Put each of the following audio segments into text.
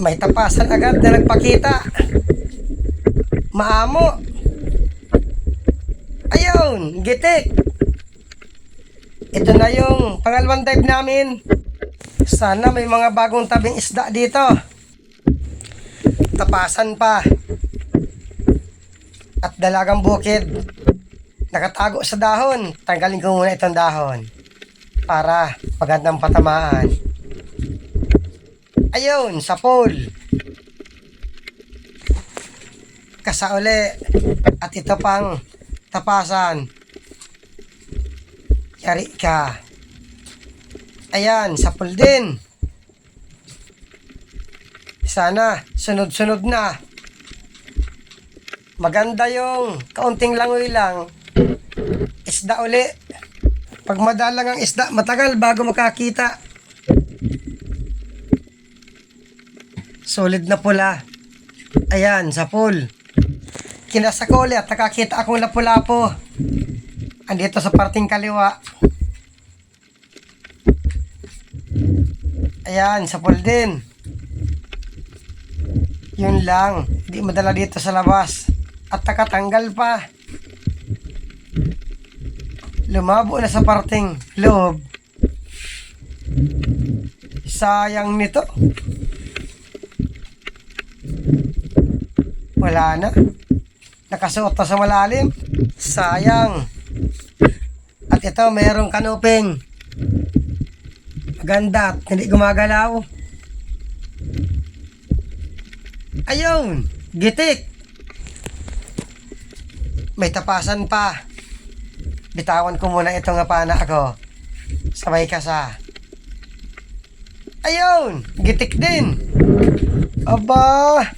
May tapasan agad na nagpakita. Maamo. Ayun, gitik. Ito na yung pangalawang dive namin. Sana may mga bagong tabing isda dito. Tapasan pa. At dalagang bukid. Nakatago sa dahon. Tanggalin ko muna itong dahon para magandang patamaan. Ayun, sa pool. Kasauli. At ito pang tapasan. Yari ka. Ayan, sa pool din. Sana, sunod-sunod na. Maganda yung kaunting langoy lang. Isda uli. Pag madalang ang isda, matagal bago makakita. Solid na pula. Ayan, sa pool. Kinasa ko ulit, nakakita akong lapu-lapo. Andito sa parting kaliwa. Ayan, sa pool din. Yun lang, hindi madala dito sa labas. At nakatanggal pa. Lumabo na sa parting loob. Sayang nito. Wala na. Nakasuot na sa malalim. Sayang. At ito, mayroong kanuping. Maganda at hindi gumagalaw. Ayun, gitik. May tapasan pa. Bitawan ko muna ito nga pana ako. Sabay kasa. Ayun, gitik din. Aba,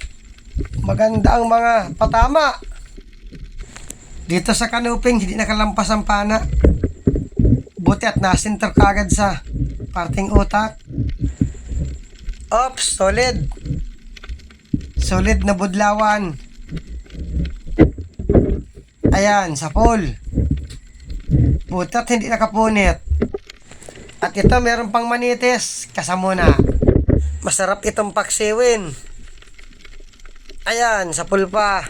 maganda ang mga patama. Dito sa kanuping, hindi nakalampas ang pana. Buti at nasinter kagad sa parting utak. Ops, solid. Solid na budlawan. Ayan, sa pool. Butat hindi nakapunit. At ito meron pang manitis. Kasamuna. Masarap itong paksiwin. Ayan, sa pool pa.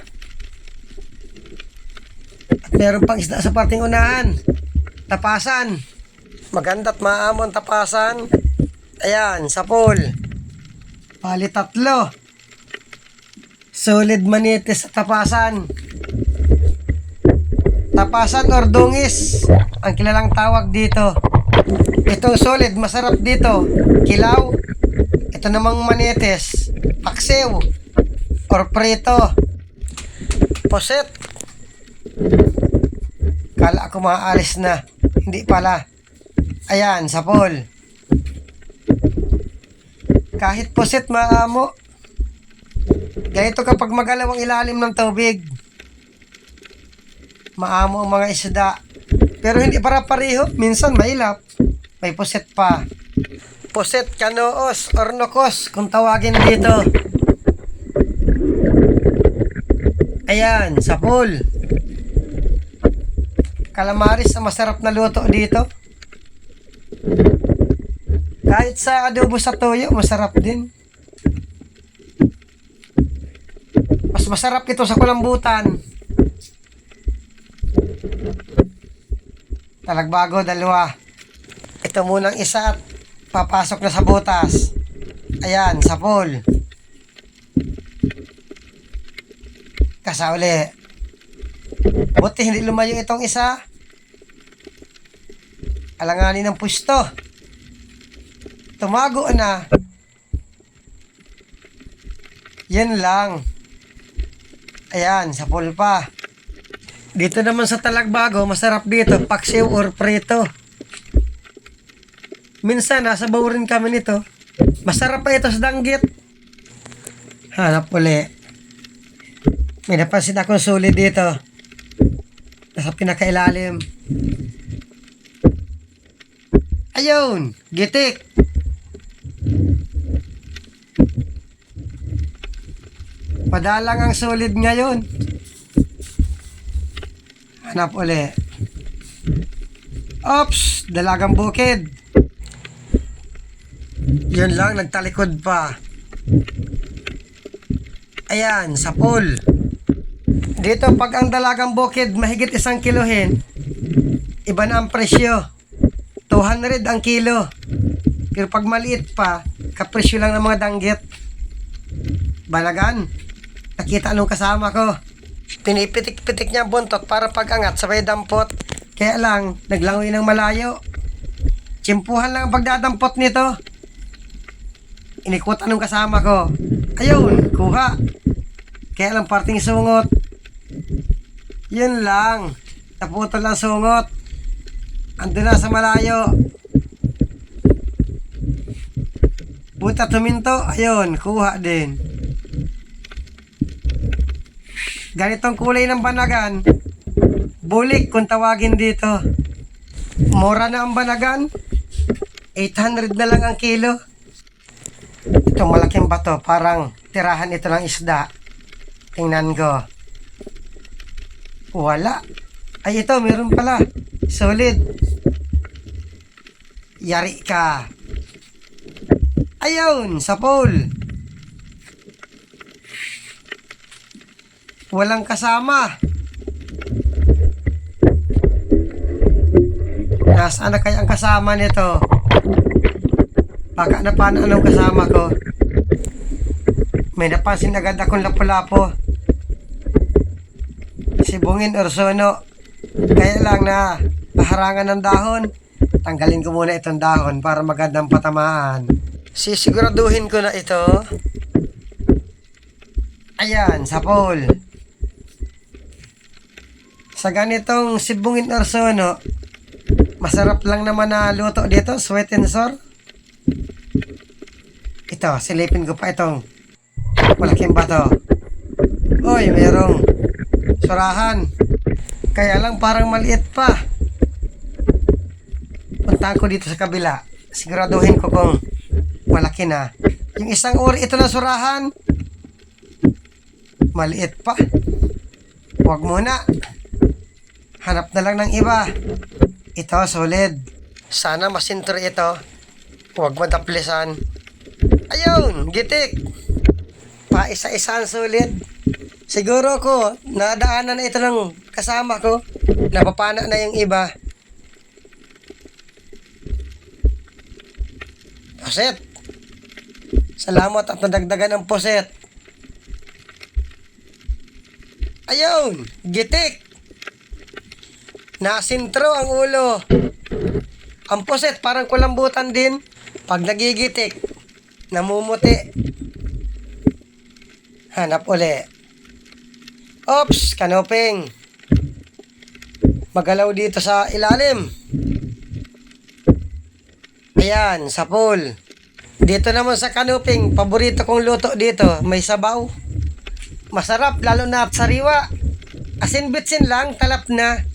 At meron pang isda sa parting unahan. Tapasan. Maganda't maamon tapasan. Ayan, sa pool. Pali tatlo. Solid manitis sa tapasan. Tapasan or dungis ang kilalang tawag dito. Itong solid, masarap dito. Kilaw. Ito namang manitis. Paksiw. Or prito. Poset. Kala ako maalis na. Hindi pala. Ayan, sa pool. Kahit poset maamo. Ganito kapag magalaw ang ilalim ng tubig. Maamo ang mga isda. Pero hindi para pareho. Minsan mailap. May puset pa. Puset, kanoos, or nokos kung tawagin dito. Ayan, sa pool. Calamaris na masarap na luto dito. Kahit sa adobo sa toyo, masarap din. Mas masarap ito sa kulambutan. Talagbago, dalawa. Ito munang isa at papasok na sa butas. Ayan, sa pool. Kasauli. Buti hindi lumayo itong isa. Alanganin ng pwesto. Tumago na. Yan lang. Ayan, sa pool pa. Dito naman sa Talagbago, masarap dito, paksiw or prito. Minsan, nasa baw rin kami nito. Masarap pa ito sa danggit. Hanap uli. May napansin akong sulit dito. Nasa pinakailalim. Ayun, gitik. Madalang ang solid ngayon. Hanap uli. Ops, dalagang bukid. Yun lang, nagtalikod pa. Ayan, sa pool. Dito pag ang dalagang bukid mahigit 1 kilohin, iba na ang presyo. 200 ang kilo. Pero pag maliit pa, kapresyo lang ng mga danggit. Balagan. Nakita anong kasama ko. Pinipitik-pitik niya ang buntot para pag-angat sabay dampot. Kaya lang, naglangoy ng malayo. Tsimpuhan lang ang pagdadampot nito. Inikutan ng kasama ko. Ayun, kuha. Kaya lang parting sungot. Yun lang. Naputol lang sungot. Ando na sa malayo. Buta tuminto. Ayun, kuha din. Ganitong kulay ng banagan. Bulik kung tawagin dito. Mura na ang banagan. 800 na lang ang kilo. Itong malaking bato, parang tirahan ito ng isda. Tingnan ko. Wala. Ay ito, meron pala. Solid. Yari ka. Ayun, sa pool. Walang kasama. Nasaan na kaya ang kasama nito? Baka napaano anong kasama ko. May napansin agad akong lapu-lapo. Sibungin orsono. Kaya lang na naharangan ng dahon. Tanggalin ko muna itong dahon para magandang patamaan. Sisiguraduhin ko na ito. Ayan, sa pool. Sa ganitong sibungin orsono, masarap lang naman na luto dito, sweet and sour. Ito, silipin ko pa itong malaking bato. Uy, mayroong surahan. Kaya lang parang maliit pa. Puntahan ko dito sa kabila. Siguraduhin ko kung malaki na. Yung isang uri ito na surahan, maliit pa. Huwag muna. Hanap na lang ng iba. Ito, solid. Sana masintro ito. Huwag madaplisan. Ayun, gitik. Pa isa-isa ang solid. Siguro ko, nadaanan na ito ng kasama ko. Napapana na yung iba. Puset. Salamat at nadagdagan ng puset. Ayun, gitik. Nasintro ang ulo. Ang puset parang kulambutan din. Pag nagigitik, namumuti. Hanap uli. Oops, kanoping. Magalaw dito sa ilalim. Ayan, sa pool. Dito naman sa kanoping, paborito kong luto dito, may sabaw. Masarap, lalo na at sariwa. Asin bitsin lang, talap na.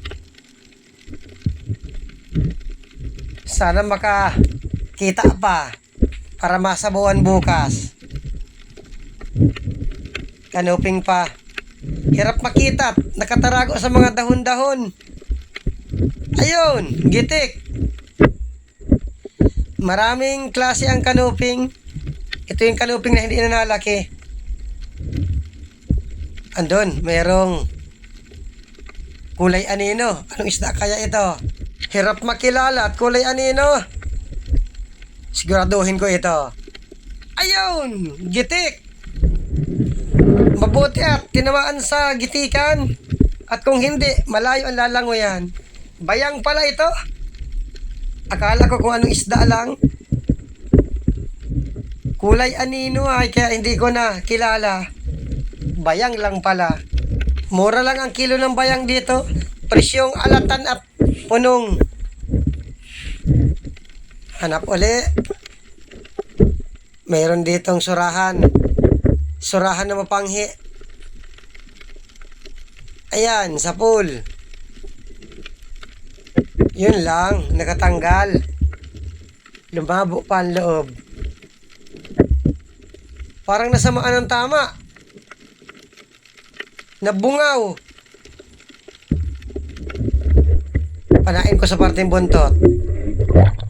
Sana makakita pa para masabuan bukas. Kanuping pa. Hirap makita. Nakatarago sa mga dahon-dahon. Ayun, gitik. Maraming klase ang kanuping. Ito yung kanuping na hindi na nalaki. Andun, merong kulay anino. Anong isda kaya ito? Hirap makilala at kulay anino. Siguraduhin ko ito. Ayun! Gitik! Mabuti at tinamaan sa gitikan. At kung hindi, malayo ang lalangoyan. Bayang pala ito. Akala ko kung anong isda lang. Kulay anino ay kaya hindi ko na kilala. Bayang lang pala. Mura lang ang kilo ng bayang dito. Presyong alatan at punong. Hanap uli. Mayroon ditong surahan. Surahan na mapanghi. Ayan, sa pool. Yun lang, nakatanggal. Lumabo pa ang loob. Parang nasamaan ng tama. Nabungaw. Panain ko sa parteng buntot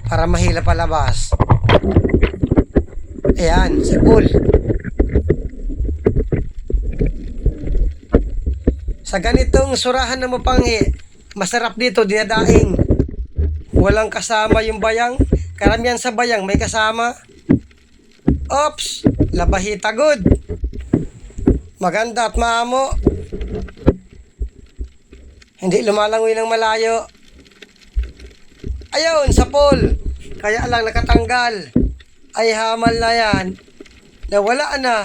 para mahila palabas. Ayan, sa pool. Sa ganitong surahan na mapanghi, masarap dito, dinadaing. Walang kasama yung bayang. Karamihan sa bayang may kasama. Ops, labahita good. Maganda at maamo. Hindi lumalangoy ng malayo. Ayun, sa pool. Kaya lang nakatanggal. Ay hamal na yan. Nawala na.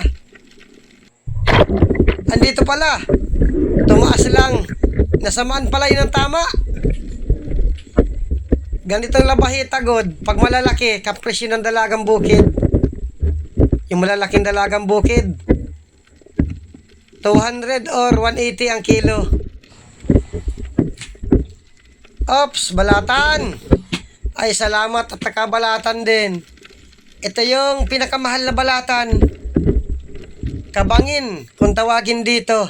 Andito pala. Tumaas lang. Nasamaan pala yun ang tama. Ganitong labahita god. Pag malalaki, kapresyo ng dalagang bukid. Yung malalaking dalagang bukid. 200 or 180 ang kilo. Ops, balatan. Ay salamat at nakabalatan din. Ito yung pinakamahal na balatan. Kabangin, kung tawagin dito.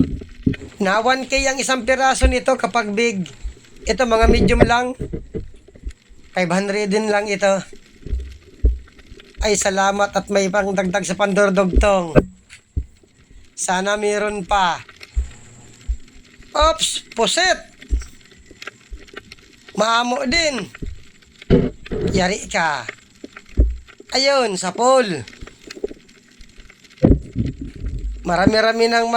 Na 1K ang isang piraso nito kapag big. Ito mga medium lang. 500 din lang ito. Ay salamat at may pang dagdag sa pandordogtong. Sana meron pa. Ops, puset. Maamo din. Yari ka. Ayun, sa pool. Marami-rami ng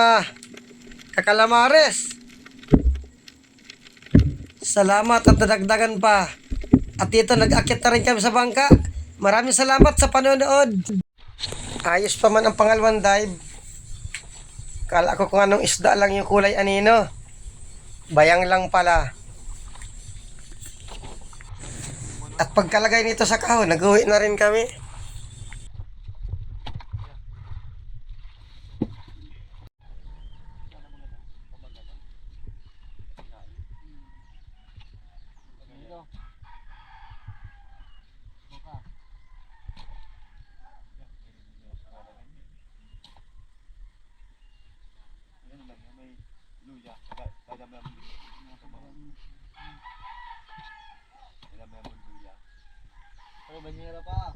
kakalamares. Salamat at nadagdagan pa. At dito nag-akit na rin kami sa bangka. Maraming salamat sa panonood. Ayos pa man ang pangalawang dive. Kala ko kung anong isda lang yung kulay anino. Bayang lang pala. At pagkalagay nito sa kahon, nag-uwi na rin kami. Banyera pa.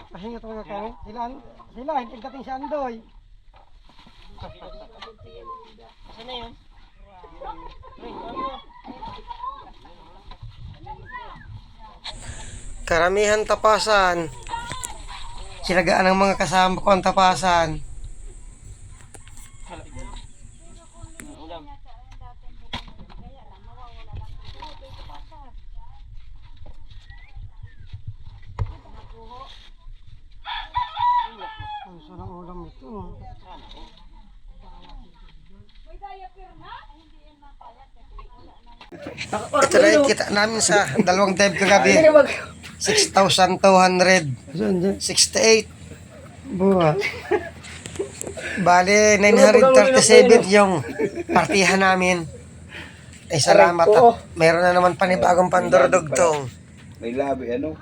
Pahinga talaga kami. Sila, hindi kating si Andoy. Saan na yun? Karamihan tapasan. Sinagaan ng mga kasama ko ang tapasan. Ang sarang ulam ito. Ito na yung kita namin sa dalawang dive kagabi. 6,268. Buwa. Bale, 937 yung partihan namin. Ay salamat at mayroon na naman panibagong pandordogtong. May labi, ano?